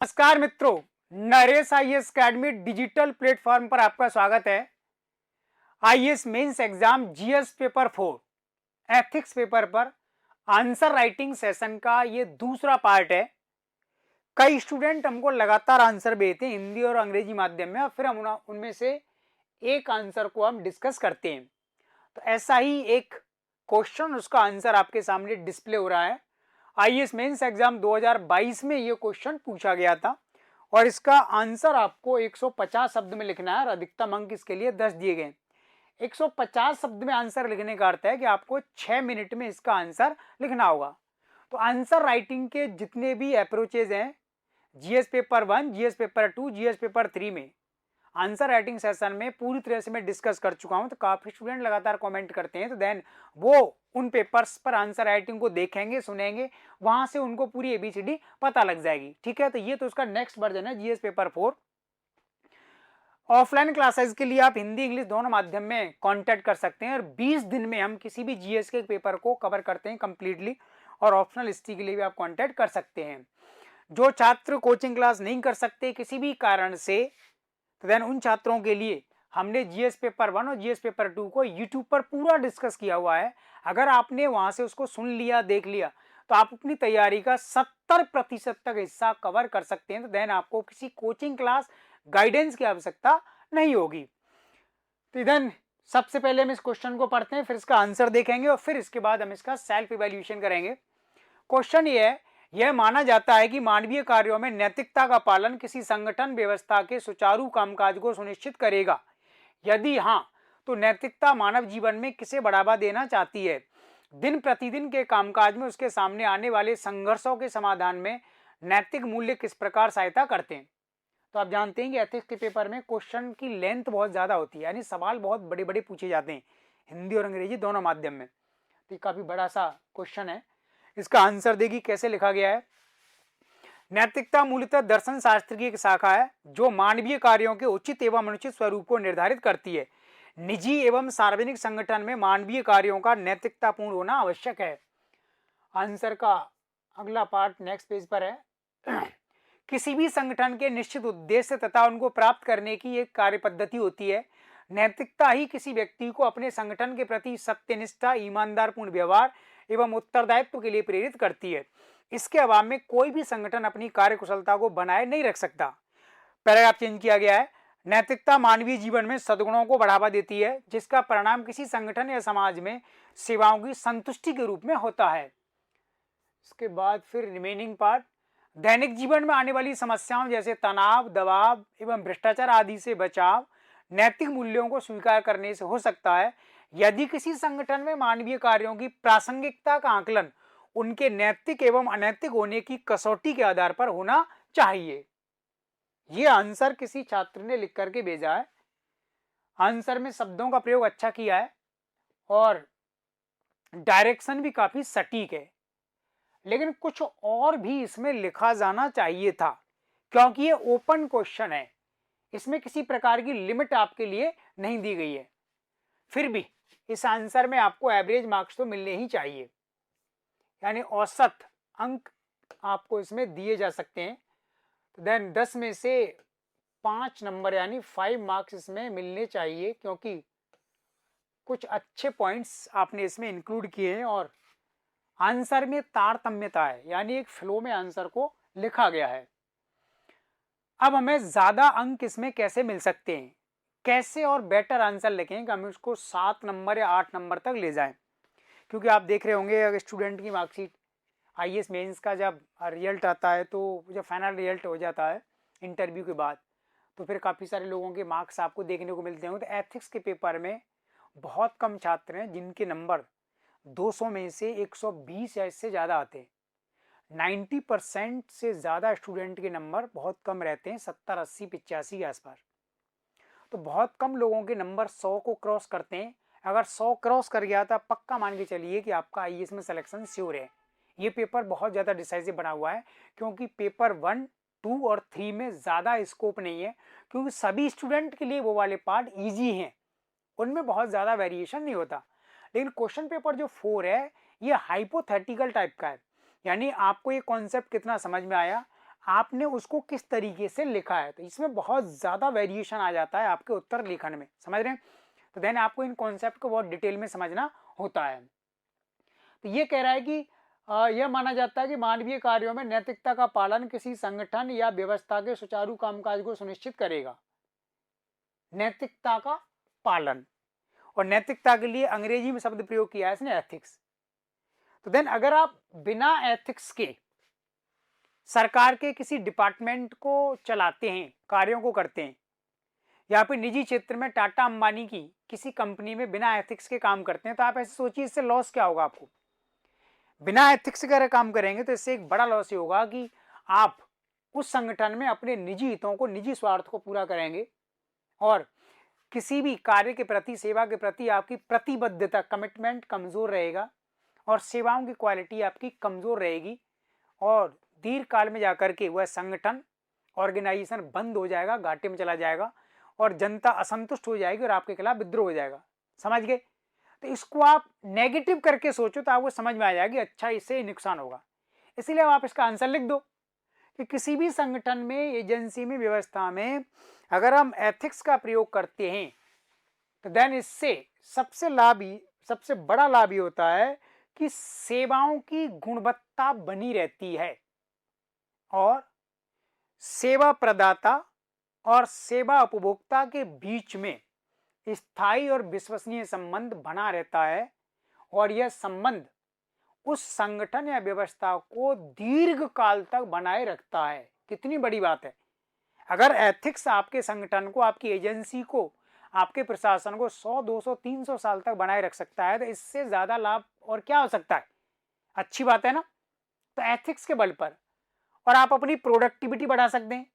नमस्कार मित्रों, Naresh IAS academy digital platform पर आपका स्वागत है। IAS mains exam GS paper 4 ethics paper पर आंसर राइटिंग सेशन का ये दूसरा पार्ट है। कई स्टूडेंट हमको लगातार आंसर भेजते हैं हिंदी और अंग्रेजी माध्यम में, और फिर हम उनमें से एक आंसर को हम डिस्कस करते हैं। तो ऐसा ही एक क्वेश्चन, उसका आंसर आपके सामने डिस्प्ले हो रहा है। आईएएस मेंस एग्जाम 2022 में ये क्वेश्चन पूछा गया था और इसका आंसर आपको 150 शब्द में लिखना है और अधिकतम अंक इसके लिए 10 दिए गए। 150 शब्द में आंसर लिखने का अर्थ है कि आपको 6 मिनट में इसका आंसर लिखना होगा। तो आंसर राइटिंग के जितने भी अप्रोचेज हैं GS paper 1, GS paper 2, GS paper 3 में आंसर राइटिंग सेशन में पूरी तरह से मैं डिस्कस कर चुका हूं। तो काफी स्टूडेंट लगातार कमेंट करते हैं, तो देन वो उन पेपर्स पर आंसर राइटिंग को देखेंगे, सुनेंगे, वहां से उनको पूरी एबीसीडी पता लग जाएगी। ठीक है, तो ये तो उसका नेक्स्ट वर्जन है जीएस पेपर 4। ऑफलाइन क्लासेस के लिए आप हिंदी इंग्लिश दोनों माध्यम में कांटेक्ट कर सकते हैं और 20 दिन में हम किसी भी जीएस के पेपर को कवर करते हैं कंप्लीटली। और ऑप्शनल हिस्ट्री के लिए भी आप कांटेक्ट कर सकते हैं। जो छात्र कोचिंग क्लास नहीं कर सकते किसी भी कारण से, तो देन उन छात्रों के लिए हमने जीएस पेपर 1 और जीएस पेपर 2 को यूट्यूब पर पूरा डिस्कस किया हुआ है। अगर आपने वहां से उसको सुन लिया, देख लिया, तो आप अपनी तैयारी का 70% तक हिस्सा कवर कर सकते हैं। तो देन आपको किसी कोचिंग क्लास गाइडेंस की आवश्यकता नहीं होगी। तो देन सबसे पहले हम इस क्वेश्चन को पढ़ते हैं, फिर इसका आंसर देखेंगे और फिर इसके बाद हम इसका सेल्फ इवैल्यूएशन करेंगे। क्वेश्चन ये है, यह माना जाता है कि मानवीय कार्यों में नैतिकता का पालन किसी संगठन व्यवस्था के सुचारू कामकाज को सुनिश्चित करेगा। यदि हां, तो नैतिकता मानव जीवन में किसे बढ़ावा देना चाहती है? दिन प्रतिदिन के कामकाज में उसके सामने आने वाले संघर्षों के समाधान में नैतिक मूल्य किस प्रकार सहायता करते हैं? तो आप जानते हैं कि एथिक्स के पेपर में क्वेश्चन की लेंथ बहुत ज्यादा होती है, यानी सवाल बहुत बड़े बड़े पूछे जाते हैं हिंदी और अंग्रेजी दोनों माध्यम में। तो ये काफी बड़ा सा क्वेश्चन है। इसका आंसर देखिए कैसे लिखा गया है। नैतिकता मूलतः दर्शन शास्त्र की एक शाखा है जो मानवीय कार्यों के उचित एवं अनुचित स्वरूप को निर्धारित करती है। निजी एवं सार्वजनिक संगठन में मानवीय कार्यों का नैतिकतापूर्ण होना आवश्यक है। आंसर का अगला पार्ट नेक्स्ट पेज पर है। किसी भी संगठन के निश्चित उद्देश्य तथा उनको प्राप्त करने की एक कार्य पद्धति होती है। नैतिकता ही किसी व्यक्ति को अपने संगठन के प्रति सत्यनिष्ठा, ईमानदारपूर्ण व्यवहार एवं उत्तरदायित्व के लिए प्रेरित करती है। इसके अभाव में कोई भी संगठन अपनी कार्यकुशलता को बनाए नहीं रख सकता। पैराग्राफ चेंज किया गया है। नैतिकता मानवीय जीवन में सद्गुणों को बढ़ावा देती है जिसका परिणाम किसी संगठन या समाज में सेवाओं की संतुष्टि के रूप में होता है। इसके बाद फिर रिमेनिंग पार्ट, दैनिक जीवन में आने वाली समस्याओं जैसे तनाव, दबाव एवं भ्रष्टाचार आदि से बचाव नैतिक मूल्यों को स्वीकार करने से हो सकता है। यदि किसी संगठन में मानवीय कार्यों की प्रासंगिकता का आकलन उनके नैतिक एवं अनैतिक होने की कसौटी के आधार पर होना चाहिए। यह आंसर किसी छात्र ने लिख करके भेजा है। आंसर में शब्दों का प्रयोग अच्छा किया है और डायरेक्शन भी काफी सटीक है, लेकिन कुछ और भी इसमें लिखा जाना चाहिए था क्योंकि ये ओपन क्वेश्चन है। इसमें किसी प्रकार की लिमिट आपके लिए नहीं दी गई है। फिर भी इस आंसर में आपको एवरेज मार्क्स तो मिलने ही चाहिए, यानी औसत अंक आपको इसमें दिए जा सकते हैं। तो देन 10 में से 5 नंबर यानी 5 मार्क्स इसमें मिलने चाहिए क्योंकि कुछ अच्छे पॉइंट्स आपने इसमें इंक्लूड किए हैं और आंसर में तारतम्यता है, यानी एक फ्लो में आंसर को लिखा गया है। अब हमें ज्यादा अंक इसमें कैसे मिल सकते हैं, कैसे और बेटर आंसर लिखें कि हम उसको 7 नंबर या 8 नंबर तक ले जाएं? क्योंकि आप देख रहे होंगे अगर स्टूडेंट की मार्कशीट आईएएस मेंस का जब रिजल्ट आता है, तो जब फाइनल रिजल्ट हो जाता है इंटरव्यू के बाद, तो फिर काफ़ी सारे लोगों के मार्क्स आपको देखने को मिलते हैं। तो एथिक्स के पेपर में बहुत कम छात्र हैं जिनके नंबर 200 में से 120 या इससे ज़्यादा आते हैं। 90% से ज़्यादा स्टूडेंट के नंबर बहुत कम रहते हैं, 70, 80, 85 के आसपास। तो बहुत कम लोगों के नंबर 100 को क्रॉस करते हैं। अगर 100 क्रॉस कर गया तो पक्का मान के चलिए कि आपका आईएएस में सिलेक्शन श्योर है। ये पेपर बहुत ज़्यादा डिसाइसिव बना हुआ है क्योंकि पेपर 1, 2 और 3 में ज़्यादा स्कोप नहीं है, क्योंकि सभी स्टूडेंट के लिए वो वाले पार्ट ईजी हैं, उनमें बहुत ज़्यादा वेरिएशन नहीं होता। लेकिन क्वेश्चन पेपर जो 4 है ये हाइपोथेटिकल टाइप का है, यानी आपको ये कॉन्सेप्ट कितना समझ में आया, आपने उसको किस तरीके से लिखा है। तो इसमें बहुत ज़्यादा वेरिएशन आ जाता है आपके उत्तर लेखन में, समझ रहे हैं। तो देन आपको इन कॉन्सेप्ट को बहुत डिटेल में समझना होता है। तो ये कह रहा है कि यह माना जाता है कि मानवीय कार्यों में नैतिकता का पालन किसी संगठन या व्यवस्था के सुचारू कामकाज को सुनिश्चित करेगा। नैतिकता का पालन, और नैतिकता के लिए अंग्रेजी में शब्द प्रयोग किया है इसने एथिक्स। तो देन अगर आप बिना एथिक्स के सरकार के किसी डिपार्टमेंट को चलाते हैं, कार्यों को करते हैं, या फिर निजी क्षेत्र में टाटा अंबानी की किसी कंपनी में बिना एथिक्स के काम करते हैं, तो आप ऐसे सोचिए इससे लॉस क्या होगा आपको। बिना एथिक्स के अगर काम करेंगे तो इससे एक बड़ा लॉस ये होगा कि आप उस संगठन में अपने निजी हितों को, निजी स्वार्थ को पूरा करेंगे, और किसी भी कार्य के प्रति, सेवा के प्रति आपकी प्रतिबद्धता, कमिटमेंट कमजोर रहेगा, और सेवाओं की क्वालिटी आपकी कमजोर रहेगी, और दीर्घ काल में जाकर के वह संगठन, ऑर्गेनाइजेशन बंद हो जाएगा, घाटे में चला जाएगा, और जनता असंतुष्ट हो जाएगी और आपके खिलाफ विद्रोह हो जाएगा। समझ गए। तो इसको आप नेगेटिव करके सोचो तो आपको समझ में आ जाएगी अच्छा इससे नुकसान होगा। इसीलिए आप इसका आंसर लिख दो कि किसी भी संगठन में, एजेंसी में, व्यवस्था में अगर हम एथिक्स का प्रयोग करते हैं तो देन इससे सबसे बड़ा लाभ ये होता है कि सेवाओं की गुणवत्ता बनी रहती है, और सेवा प्रदाता और सेवा उपभोक्ता के बीच में स्थायी और विश्वसनीय संबंध बना रहता है, और यह संबंध उस संगठन या व्यवस्था को दीर्घ काल तक बनाए रखता है। कितनी बड़ी बात है। अगर एथिक्स आपके संगठन को, आपकी एजेंसी को, आपके प्रशासन को 100, 200, 300 साल तक बनाए रख सकता है, तो इससे ज्यादा लाभ और क्या हो सकता है। अच्छी बात है ना। तो एथिक्स के बल पर, और आप अपनी प्रोडक्टिविटी बढ़ा सकते हैं,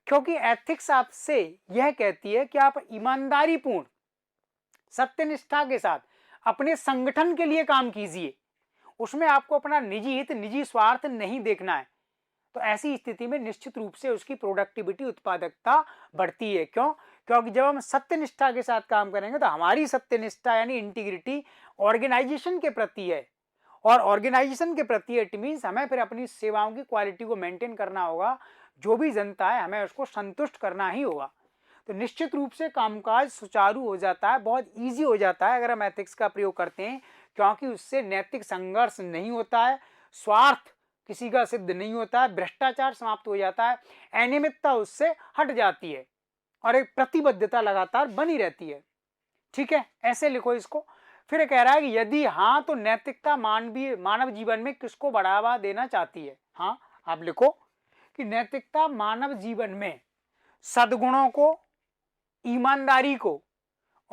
क्योंकि एथिक्स आपसे यह कहती है कि आप ईमानदारी पूर्ण, सत्यनिष्ठा के साथ अपने संगठन के लिए काम कीजिए। उसमें आपको अपना निजी हित, निजी स्वार्थ नहीं देखना है। तो ऐसी स्थिति में निश्चित रूप से उसकी प्रोडक्टिविटी, उत्पादकता बढ़ती है। क्यों? क्योंकि जब हम सत्यनिष्ठा के साथ काम करेंगे तो हमारी सत्यनिष्ठा यानी इंटीग्रिटी ऑर्गेनाइजेशन के प्रति है, और ऑर्गेनाइजेशन के प्रति इट मीन्स हमें फिर अपनी सेवाओं की क्वालिटी को मेंटेन करना होगा। जो भी जनता है हमें उसको संतुष्ट करना ही होगा। तो निश्चित रूप से कामकाज सुचारू हो जाता है, बहुत ईजी हो जाता है अगर हम एथिक्स का प्रयोग करते हैं, क्योंकि उससे नैतिक संघर्ष नहीं होता है, स्वार्थ किसी का सिद्ध नहीं होता है, भ्रष्टाचार समाप्त हो जाता है, अनियमितता उससे हट जाती है, और एक प्रतिबद्धता लगातार बनी रहती है। ठीक है, ऐसे लिखो इसको। फिर कह रहा है कि यदि हाँ तो नैतिकता मानव जीवन में किसको बढ़ावा देना चाहती है। हाँ, आप लिखो कि नैतिकता मानव जीवन में सद्गुणों को, ईमानदारी को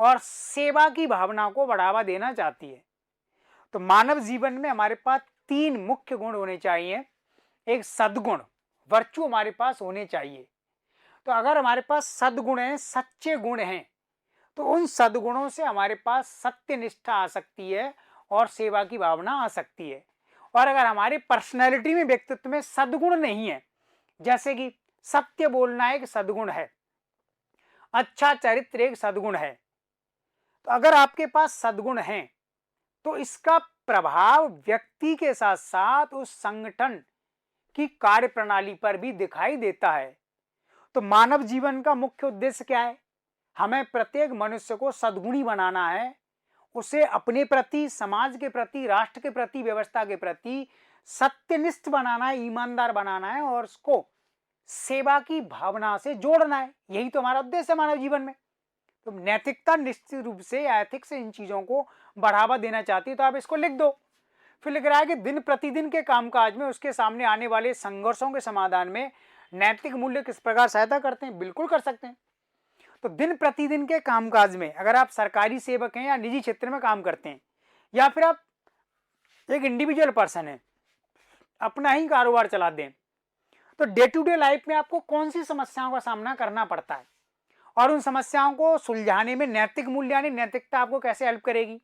और सेवा की भावना को बढ़ावा देना चाहती है। तो मानव जीवन में हमारे पास 3 मुख्य गुण होने चाहिए। एक सद्गुण, वर्चू हमारे पास होने चाहिए। तो अगर हमारे पास सद्गुण हैं, सच्चे गुण हैं, तो उन सद्गुणों से हमारे पास सत्यनिष्ठा आ सकती है और सेवा की भावना आ सकती है। और अगर हमारी पर्सनैलिटी में, व्यक्तित्व में सद्गुण नहीं है, जैसे कि सत्य बोलना एक सद्गुण है, अच्छा चरित्र एक सद्गुण है, तो अगर आपके पास सद्गुण हैं तो इसका प्रभाव व्यक्ति के साथ साथ उस संगठन की कार्य प्रणाली पर भी दिखाई देता है। तो मानव जीवन का मुख्य उद्देश्य क्या है? हमें प्रत्येक मनुष्य को सद्गुणी बनाना है, उसे अपने प्रति, समाज के प्रति, राष्ट्र के प्रति, व्यवस्था के प्रति सत्यनिष्ठ बनाना है, ईमानदार बनाना है, और उसको सेवा की भावना से जोड़ना है। यही तो हमारा उद्देश्य है मानव जीवन में। तो नैतिकता निश्चित रूप से, एथिक्स इन चीजों को बढ़ावा देना चाहती है। तो आप इसको लिख दो। फिर लिख रहा है कि दिन प्रतिदिन के कामकाज में उसके सामने आने वाले संघर्षों के समाधान में नैतिक मूल्य किस प्रकार सहायता करते हैं। बिल्कुल कर सकते हैं। तो दिन प्रतिदिन के कामकाज में अगर आप सरकारी सेवक हैं या निजी क्षेत्र में काम करते हैं, या फिर आप एक इंडिविजुअल पर्सन है, अपना ही कारोबार चला दें, तो डे टू डे लाइफ में आपको कौन सी समस्याओं का सामना करना पड़ता है, और उन समस्याओं को सुलझाने में नैतिक मूल्य यानी नैतिकता आपको कैसे हेल्प करेगी।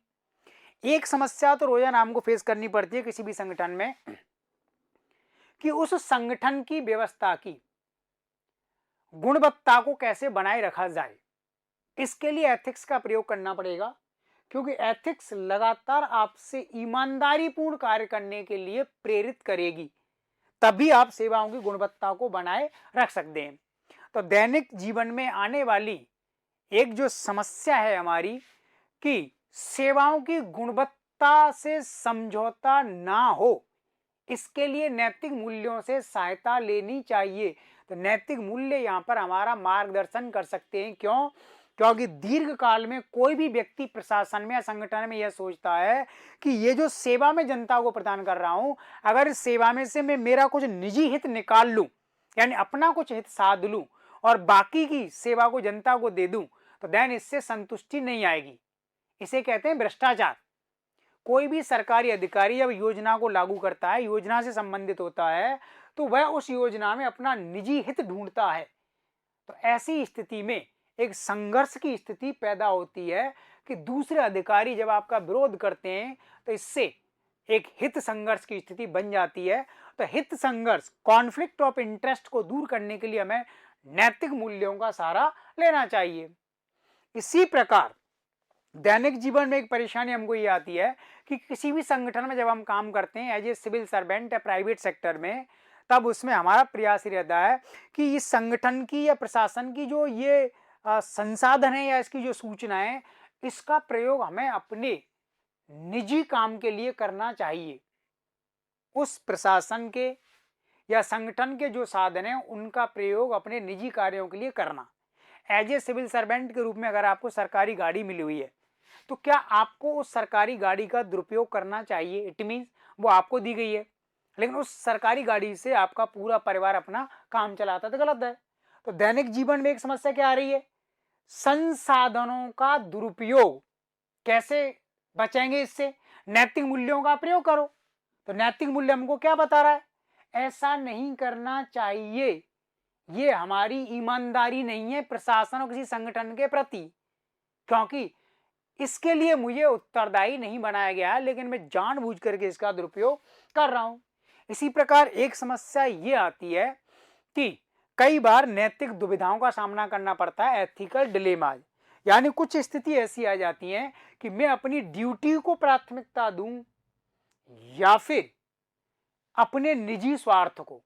एक समस्या तो रोजाना हमको फेस करनी पड़ती है किसी भी संगठन में, कि उस संगठन की व्यवस्था की गुणवत्ता को कैसे बनाए रखा जाए। इसके लिए एथिक्स का प्रयोग करना पड़ेगा, क्योंकि एथिक्स लगातार आपसे ईमानदारी पूर्ण कार्य करने के लिए प्रेरित करेगी, तभी आप सेवाओं की गुणवत्ता को बनाए रख सकते हैं। तो दैनिक जीवन में आने वाली एक जो समस्या है हमारी कि सेवाओं की गुणवत्ता से समझौता ना हो, इसके लिए नैतिक मूल्यों से सहायता लेनी चाहिए। तो नैतिक मूल्य यहाँ पर हमारा मार्गदर्शन कर सकते हैं। क्यों? क्योंकि दीर्घ काल में कोई भी व्यक्ति प्रशासन में या संगठन में यह सोचता है कि ये जो सेवा में जनता को प्रदान कर रहा हूं, अगर इस सेवा में से मैं मेरा कुछ निजी हित निकाल लूं, यानी अपना कुछ हित साध लूं और बाकी की सेवा को जनता को दे दूं, तो देन इससे संतुष्टि नहीं आएगी। इसे कहते हैं भ्रष्टाचार। कोई भी सरकारी अधिकारी जब योजना को लागू करता है, योजना से संबंधित होता है, तो वह उस योजना में अपना निजी हित ढूंढता है। तो ऐसी स्थिति में एक संघर्ष की स्थिति पैदा होती है कि दूसरे अधिकारी जब आपका विरोध करते हैं तो इससे एक हित संघर्ष की स्थिति बन जाती है। तो हित संघर्ष, कॉन्फ्लिक्ट ऑफ इंटरेस्ट को दूर करने के लिए हमें नैतिक मूल्यों का सहारा लेना चाहिए। इसी प्रकार दैनिक जीवन में एक परेशानी हमको ये आती है कि किसी भी संगठन में जब हम काम करते हैं एज ए सिविल सर्वेंट या प्राइवेट सेक्टर में, तब उसमें हमारा प्रयास रहता है कि इस संगठन की या प्रशासन की जो ये संसाधन है या इसकी जो सूचना है, इसका प्रयोग हमें अपने निजी काम के लिए करना चाहिए। उस प्रशासन के या संगठन के जो साधन है उनका प्रयोग अपने निजी कार्यों के लिए करना। एज ए सिविल सर्वेंट के रूप में अगर आपको सरकारी गाड़ी मिली हुई है, तो क्या आपको उस सरकारी गाड़ी का दुरुपयोग करना चाहिए? इट मीन्स वो आपको दी गई है, लेकिन उस सरकारी गाड़ी से आपका पूरा परिवार अपना काम चलाता है, तो गलत है। तो दैनिक जीवन में एक समस्या क्या आ रही है? संसाधनों का दुरुपयोग। कैसे बचेंगे इससे? नैतिक मूल्यों का प्रयोग करो। तो नैतिक मूल्य हमको क्या बता रहा है? ऐसा नहीं करना चाहिए, ये हमारी ईमानदारी नहीं है प्रशासन और किसी संगठन के प्रति, क्योंकि इसके लिए मुझे उत्तरदायी नहीं बनाया गया है, लेकिन मैं जानबूझ करके इसका दुरुपयोग कर रहा हूं। इसी प्रकार एक समस्या ये आती है कि कई बार नैतिक दुविधाओं का सामना करना पड़ता है, एथिकल डिलेमाज। यानी कुछ स्थिति ऐसी आ जाती है कि मैं अपनी ड्यूटी को प्राथमिकता दूं या फिर अपने निजी स्वार्थ को।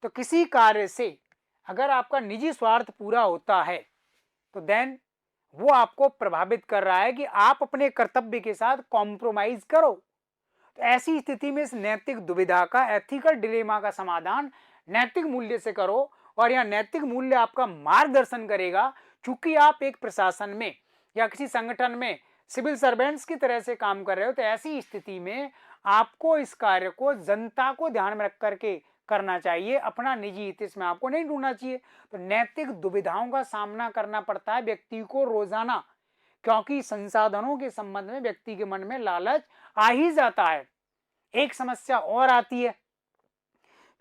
तो किसी कार्य से अगर आपका निजी स्वार्थ पूरा होता है तो देन वो आपको प्रभावित कर रहा है कि आप अपने कर्तव्य के साथ कॉम्प्रोमाइज करो। तो ऐसी स्थिति में इस नैतिक दुविधा का, एथिकल डिलेमा का समाधान नैतिक मूल्य से करो, और यह नैतिक मूल्य आपका मार्गदर्शन करेगा। चूंकि आप एक प्रशासन में या किसी संगठन में सिविल सर्वेंट्स की तरह से काम कर रहे हो, तो ऐसी स्थिति में आपको इस कार्य को जनता को ध्यान में रख करके करना चाहिए, अपना निजी हित इसमें आपको नहीं ढूंढना चाहिए। तो नैतिक दुविधाओं का सामना करना पड़ता है व्यक्ति को रोजाना, क्योंकि संसाधनों के संबंध में व्यक्ति के मन में लालच आ ही जाता है। एक समस्या और आती है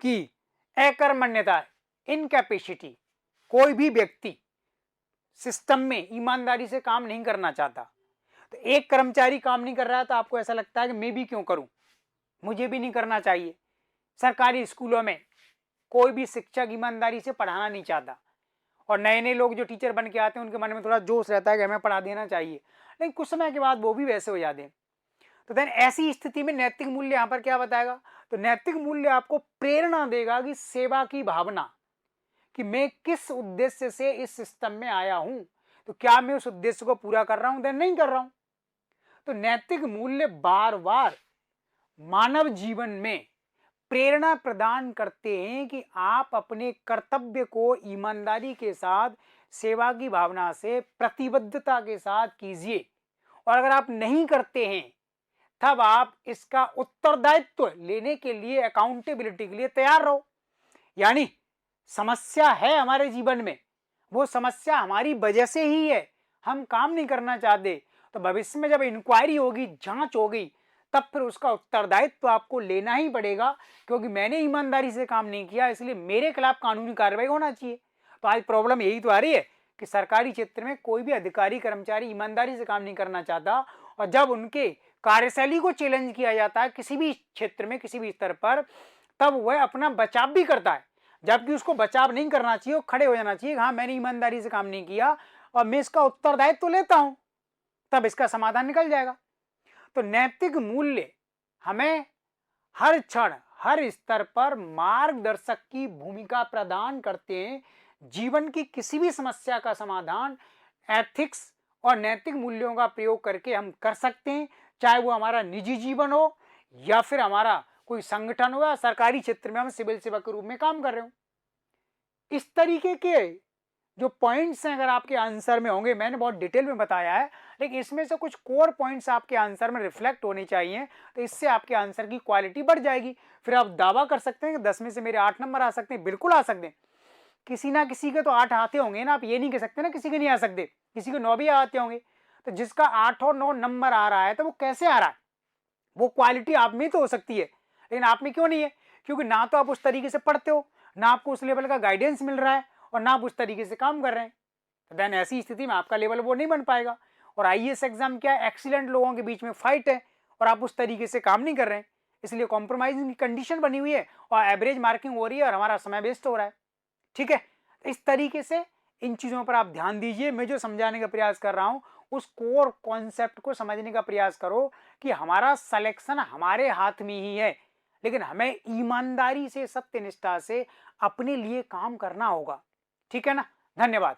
कि अकर्मण्यता, इनकैपेसिटी। कोई भी व्यक्ति सिस्टम में ईमानदारी से काम नहीं करना चाहता। तो एक कर्मचारी काम नहीं कर रहा है तो आपको ऐसा लगता है कि मैं भी क्यों करूं, मुझे भी नहीं करना चाहिए। सरकारी स्कूलों में कोई भी शिक्षक ईमानदारी से पढ़ाना नहीं चाहता, और नए नए लोग जो टीचर बन के आते हैं उनके मन में थोड़ा जोश रहता है कि हमें पढ़ा देना चाहिए, लेकिन कुछ समय के बाद वो भी वैसे हो जाते हैं। तो देन ऐसी स्थिति में नैतिक मूल्य यहाँ पर क्या बताएगा? तो नैतिक मूल्य आपको प्रेरणा देगा कि सेवा की भावना, कि मैं किस उद्देश्य से इस सिस्टम में आया हूं, तो क्या मैं उस उद्देश्य को पूरा कर रहा हूं, देन नहीं कर रहा हूं। तो नैतिक मूल्य बार बार मानव जीवन में प्रेरणा प्रदान करते हैं कि आप अपने कर्तव्य को ईमानदारी के साथ, सेवा की भावना से, प्रतिबद्धता के साथ कीजिए, और अगर आप नहीं करते हैं तब आप इसका उत्तरदायित्व लेने के लिए, अकाउंटेबिलिटी के लिए तैयार रहो। यानी समस्या है हमारे जीवन में, वो समस्या हमारी वजह से ही है, हम काम नहीं करना चाहते, तो भविष्य में जब इंक्वायरी होगी, जांच होगी, तब फिर उसका उत्तरदायित्व आपको लेना ही पड़ेगा, क्योंकि मैंने ईमानदारी से काम नहीं किया, इसलिए मेरे खिलाफ कानूनी कार्रवाई होना चाहिए। तो आज प्रॉब्लम यही तो आ रही है कि सरकारी क्षेत्र में कोई भी अधिकारी कर्मचारी ईमानदारी से काम नहीं करना चाहता, और जब उनके कार्यशैली को चैलेंज किया जाता है किसी भी क्षेत्र में, किसी भी स्तर पर, तब वह अपना बचाव भी करता है, जबकि उसको बचाव नहीं करना चाहिए, खड़े हो जाना चाहिए, हाँ मैंने ईमानदारी से काम नहीं किया और मैं इसका उत्तरदायित्व लेता हूं, तब इसका समाधान निकल जाएगा। तो नैतिक मूल्य हमें हर क्षण, हर स्तर पर मार्गदर्शक की भूमिका प्रदान करते हैं। जीवन की किसी भी समस्या का समाधान एथिक्स और नैतिक मूल्यों का प्रयोग करके हम कर सकते हैं, चाहे वो हमारा निजी जीवन हो या फिर हमारा कोई संगठन हो या सरकारी क्षेत्र में हम सिविल सेवक के रूप में काम कर रहे हो। इस तरीके के जो पॉइंट्स हैं अगर आपके आंसर में होंगे, मैंने बहुत डिटेल में बताया है, लेकिन इसमें से कुछ कोर पॉइंट्स आपके आंसर में रिफ्लेक्ट होने चाहिए, तो इससे आपके आंसर की क्वालिटी बढ़ जाएगी। फिर आप दावा कर सकते हैं कि 10 में से मेरे 8 नंबर आ सकते हैं। बिल्कुल आ सकते हैं, किसी ना किसी के तो 8 आते होंगे ना, आप ये नहीं कह सकते ना किसी के नहीं आ सकते, किसी के 9 भी आते होंगे। तो जिसका 8 और 9 नंबर आ रहा है तो वो कैसे आ रहा है, वो क्वालिटी आप में तो हो सकती है, लेकिन आप में क्यों नहीं है? क्योंकि ना तो आप उस तरीके से पढ़ते हो, ना आपको उस लेवल का गाइडेंस मिल रहा है, और ना आप उस तरीके से काम कर रहे हैं। तो देन ऐसी स्थिति में आपका लेवल वो नहीं बन पाएगा। और आईएएस एग्जाम क्या है, एक्सीलेंट लोगों के बीच में फाइट है, और आप उस तरीके से काम नहीं कर रहे हैं, इसलिए कॉम्प्रोमाइजिंग की कंडीशन बनी हुई है और एवरेज मार्किंग हो रही है और हमारा समय वेस्ट हो रहा है। ठीक है, इस तरीके से इन चीज़ों पर आप ध्यान दीजिए। मैं जो समझाने का प्रयास कर रहा हूँ उस कोर कॉन्सेप्ट को समझने का प्रयास करो कि हमारा सिलेक्शन हमारे हाथ में ही है, लेकिन हमें ईमानदारी से, सत्यनिष्ठा से अपने लिए काम करना होगा। ठीक है ना? धन्यवाद।